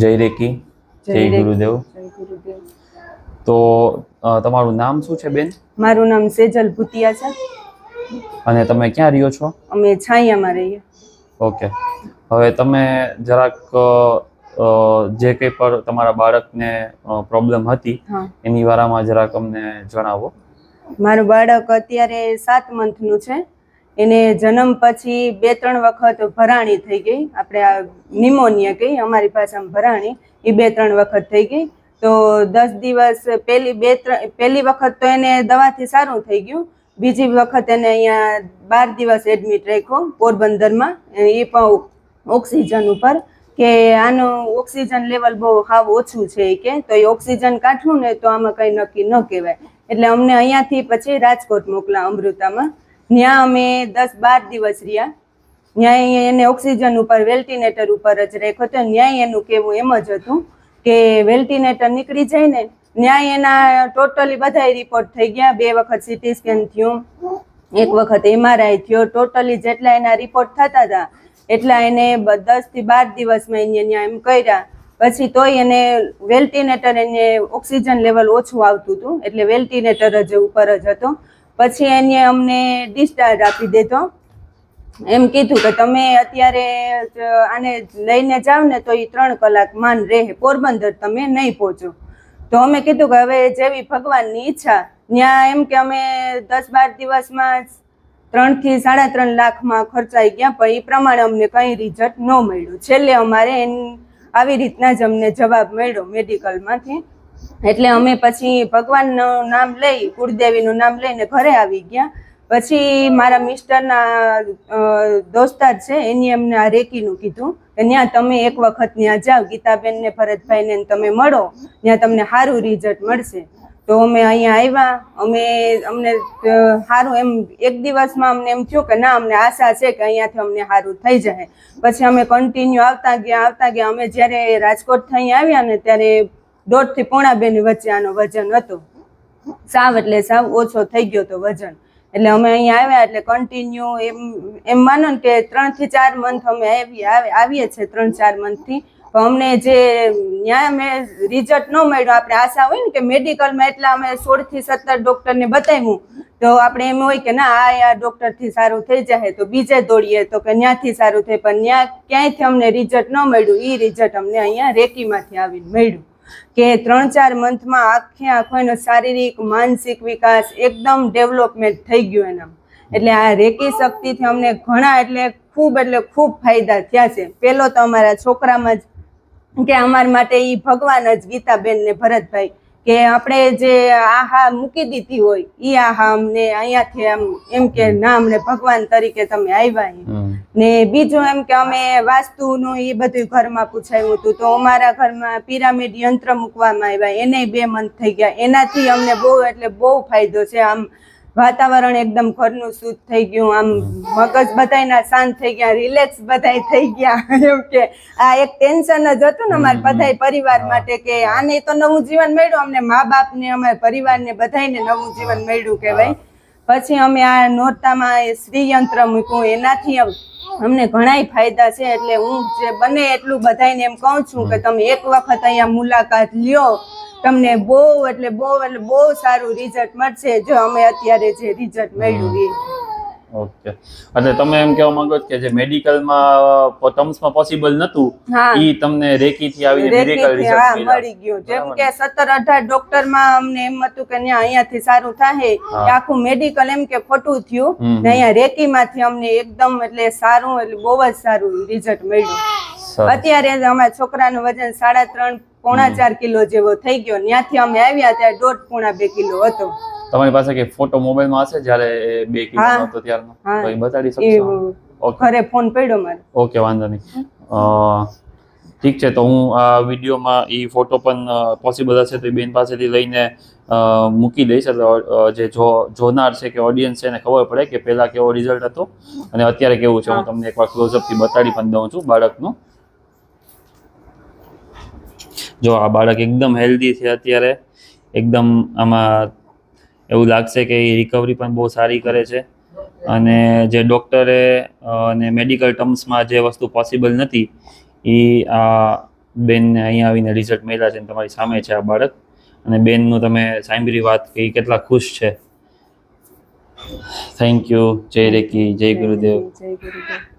જય રેકી, જય ગુરુદેવ. તો તમારું નામ શું છે બેન? મારું નામ સેજલ ભૂતિયા છે. અને તમે ક્યાં રહ્યો છો? અમે છાયામાં રહીએ. ઓકે, હવે તમે જરાક જે કંઈ પણ તમારા બાળકને પ્રોબ્લેમ હતી એની વારામાં જરાક અમને જણાવો. મારું બાળક અત્યારે 7 મંથનું છે. એને જન્મ પછી 2-3 વખત ભરાણી થઈ ગઈ. આપણે આ નિમોનિયા કહીએ, અમારી ભાષામાં ભરાણી. એ 2-3 વખત થઈ ગઈ. તો 10 દિવસ પહેલી વખત તો એને દવાથી સારું થઈ ગયું. બીજી વખત એને અહીંયા 12 દિવસ એડમિટ રાખ્યો પોરબંદરમાં. એ પણ ઓક્સિજન ઉપર, કે આનું ઓક્સિજન લેવલ બહુ હાવ ઓછું છે કે તો એ ઓક્સિજન કાઢવું ને તો આમાં કંઈ નક્કી ન કહેવાય. એટલે અમને અહીંયાથી પછી રાજકોટ મોકલા, અમૃતામાં. ત્યાં અમે 10-12 દિવસ રહ્યા. ત્યાં એને ઓક્સિજન ઉપર વેન્ટિલેટર ઉપર જ રાખ્યો હતો. ત્યાં એનું કહેવું એમ જ હતું કે વેન્ટિલેટર નીકળી જાય ને ત્યાં એના ટોટલી બધા રિપોર્ટ થઈ ગયા. 2 વખત સીટી સ્કેન થયું, 1 વખત MRI થયો. ટોટલી જેટલા એના રિપોર્ટ થતા હતા એટલા એને 10 થી 12 દિવસમાં એને ત્યાં એમ કર્યા. પછી તોય એને વેન્ટિલેટર, એને ઓક્સિજન લેવલ ઓછું આવતું હતું એટલે વેન્ટિલેટર જ ઉપર જ હતો. પછી એને અમને ડિસ્ચાર્જ આપી દીધો. એમ કીધું કે તમે અત્યારે આને લઈને જાવ ને તો એ 3 કલાક માન રહે, પોરબંદર તમે નહીં પહોંચો. તો અમે કીધું કે હવે જેવી ભગવાનની ઈચ્છા. ત્યાં એમ કે અમે 10-12 દિવસમાં 3 થી 3.5 લાખમાં ખર્ચાઈ ગયા, પણ એ પ્રમાણે અમને કંઈ રિઝલ્ટ ન મળ્યું. છેલ્લે અમારે આવી રીતના જ અમને જવાબ મળ્યો મેડિકલમાંથી. એટલે અમે પછી ભગવાનનું નામ લઈ, કુળદેવીનું નામ લઈને ઘરે આવી ગયા. પછી મારા મિસ્ટરના દોસ્તાર છે એની અમને આ રેકીનું કીધું કે ત્યાં તમે 1 વખત ત્યાં જાઓ, ગીતાબેનને, ભરતભાઈને તમે મળો, ત્યાં તમને સારું રિઝલ્ટ મળશે. તો અમે અહીંયા આવ્યા. અમને સારું એમ 1 દિવસમાં અમને એમ થયું કે ના, અમને આશા છે કે અહીંયાથી અમને સારું થઈ જાય. પછી અમે કન્ટિન્યુ આવતા ગયા. અમે જ્યારે રાજકોટ થઈ આવ્યા ને ત્યારે 1.5 થી 1.5 વચ્ચે આનો વજન હતો. સાવ એટલે સાવ ઓછો થઈ ગયો હતો વજન. એટલે અમે અહીંયા આવ્યા એટલે કન્ટિન્યુ એમ માનો ને કે 3 થી 4 મંથ અમે આવીએ છીએ, 3-4 મંથથી. તો અમને જે ન્યાય અમે રિઝલ્ટ ન મળ્યું, આપણે આશા હોય ને કે મેડિકલમાં એટલા અમે 16 થી 17 ડૉક્ટરને બતાવ્યું તો આપણે એમ હોય કે ના આ ડૉક્ટરથી સારું થઈ જાય તો બીજે દોડીએ તો કે ત્યાંથી સારું થાય. પણ ત્યાં ક્યાંયથી અમને રિઝલ્ટ ન મળ્યું. એ રિઝલ્ટ અમને અહીંયા રેકીમાંથી આવીને મળ્યું કે 3-4 મંથમાં આખો એનો શારીરિક, માનસિક વિકાસ એકદમ ડેવલપમેન્ટ થઈ ગયું એના. એટલે આ રેકી શક્તિથી અમને ઘણા એટલે ખૂબ ફાયદા થયા છે. પહેલો તો અમારા છોકરામાં જ કે અમારા માટે એ ભગવાન જ, ગીતાબેન ને ભરતભાઈ, કે આપણે જે આહા મૂકી દીધી હોય એ આહા અમને અહીંયાથી એમ કે ના, અમને ભગવાન તરીકે તમે આવ્યા. ને બીજું એમ કે અમે વાસ્તુનું એ બધું ઘરમાં પૂછાયું હતું તો અમારા ઘરમાં પિરામિડ યંત્ર મૂકવામાં આવ્યા. એને 2 મંથ થઈ ગયા. એનાથી અમને બહુ ફાયદો છે. આમ વાતાવરણ એકદમ ઘરનું શુદ્ધ થઈ ગયું. આમ મગજ બધાયના શાંત થઈ ગયા, રિલેક્સ બધાય થઈ ગયા. એમ કે આ એક ટેન્શન જ હતું ને અમારા બધાય પરિવાર માટે કે આને તો નવું જીવન મળ્યું. અમને મા બાપને, અમારા પરિવારને બધાયને નવું જીવન મળ્યું કહેવાય. પછી અમે આ નોરતામાં શ્રીયંત્ર મૂક્યું. એનાથી અમને ઘણાય ફાયદા છે. એટલે હું જે બને એટલું બધાયને એમ કહું છું કે તમે 1 વખત અહીંયા મુલાકાત લ્યો, તમને બહુ સારું રિઝલ્ટ મળશે. જો અમે અત્યારે જે રિઝલ્ટ મળ્યું એ. ઓકે, એટલે તમે એમ કહેવા માંગો છો કે જે મેડિકલમાં ટર્મ્સમાં પોસિબલ નતું ઈ તમને રેકીથી આવીને મિરેકલ રિઝલ્ટ મળી ગયું. જેમ કે 17-18 ડોક્ટરમાં અમને એમ હતું કે અહીંયાથી સારું થાય, આખું મેડિકલ એમ કે ખોટું થયું. ને અહીંયા રેકીમાંથી અમને એકદમ એટલે સારું, એટલે બહુ જ સારું રિઝલ્ટ મળ્યું. અત્યારે અમારા છોકરાનું વજન 3.5-4 કિલો જેવો થઈ ગયો. ત્યાંથી અમે આવ્યા ત્યારે 1.5-2 કિલો હતો. તમારી પાસે કે ફોટો મોબાઈલમાં હશે જ્યારે 2 કિલો હતો ત્યારનો? તો એ બતાડી શકશો? ઘરે ફોન પડ્યો મારે. ઓકે, વાંધો નહીં. ઠીક છે, તો હું આ વિડીયોમાં એ ફોટો પણ પોસિબલ હશે તો એ બેન પાસેથી લઈને મૂકી દઈશ. એટલે જે જોનાર છે કે ઓડિયન્સ છે એને ખબર પડે કે પહેલાં કેવો રિઝલ્ટ હતો અને અત્યારે કેવું છે. હું તમને એકવાર ક્લોઝઅપથી બતાડી પણ દઉં છું બાળકનું. જો આ બાળક એકદમ હેલ્ધી છે અત્યારે. એકદમ આમાં એવું લાગશે કે એ રિકવરી પણ બહુ સારી કરે છે. અને જે ડૉક્ટરે અને મેડિકલ ટર્મ્સમાં જે વસ્તુ પોસિબલ નથી એ આ બેનને અહીંયા આવીને રિઝલ્ટ મળ્યા છે અને તમારી સામે છે આ બાળક, અને બેનનું તમે સાંભળી વાત કે ઈ કેટલા ખુશ છે. Thank you. જય રેકી, જય ગુરુદેવ. જય ગુરુદેવ.